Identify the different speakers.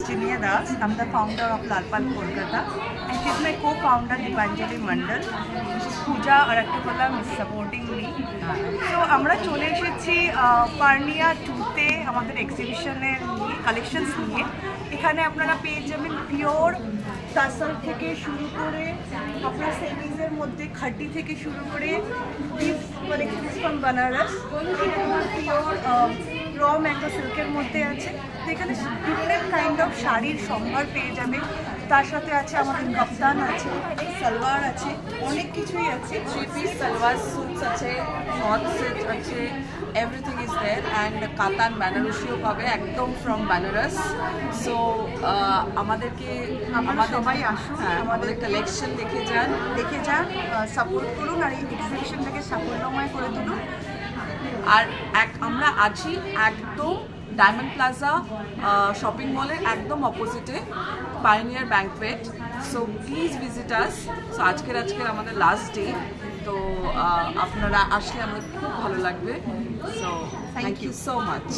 Speaker 1: Virginia Das. I'm the founder of Lalpal Kolkata, and she's my co-founder Dipanjali Mandal. Mrs. Pooja Araktapalam is supporting me. So আমরা চলে এসেছি পার্নিয়া 2-তে আমাদের এক্সিবিশনের collections নিয়ে। এখানে আপনারা পেয়ে যাবেন পিওর টাসল থেকে শুরু করে আপনার সেমিজের মধ্যে খাটি থেকে শুরু করে this collections from Banaras. Pure র ম্যাঙ্গো সিল্কের মধ্যে আছে। তো এখানে ডিফারেন্ট কাইন্ড অফ শাড়ির সম্ভার পেয়ে যাবে। তার সাথে আছে আমাদের কাফতান আছে, সালোয়ার আছে, অনেক কিছুই আছে।
Speaker 2: 3-piece সালোয়ার স্যুটস আছে, শর্ট সেট আছে, এভরিথিং ইজ দেয়ার। অ্যান্ড কাতান বেনারসিও পাবে একদম ফ্রম বেনারস। সো আমাদেরকে
Speaker 1: সবাই আসুন,
Speaker 2: আমাদের কালেকশন দেখে যান,
Speaker 1: সাপোর্ট করুন আর এই এক্সিবিশনটাকে সাফল্যময় করে তুলুন।
Speaker 2: আর আমরা আছি একদম ডায়মন্ড প্লাজা শপিং মলের একদম অপোজিটে, pioneer banquet. So please visit us. So আজকের আমাদের লাস্ট ডে, তো আপনারা আসলে আমাদের খুব ভালো লাগবে। So thank you so much.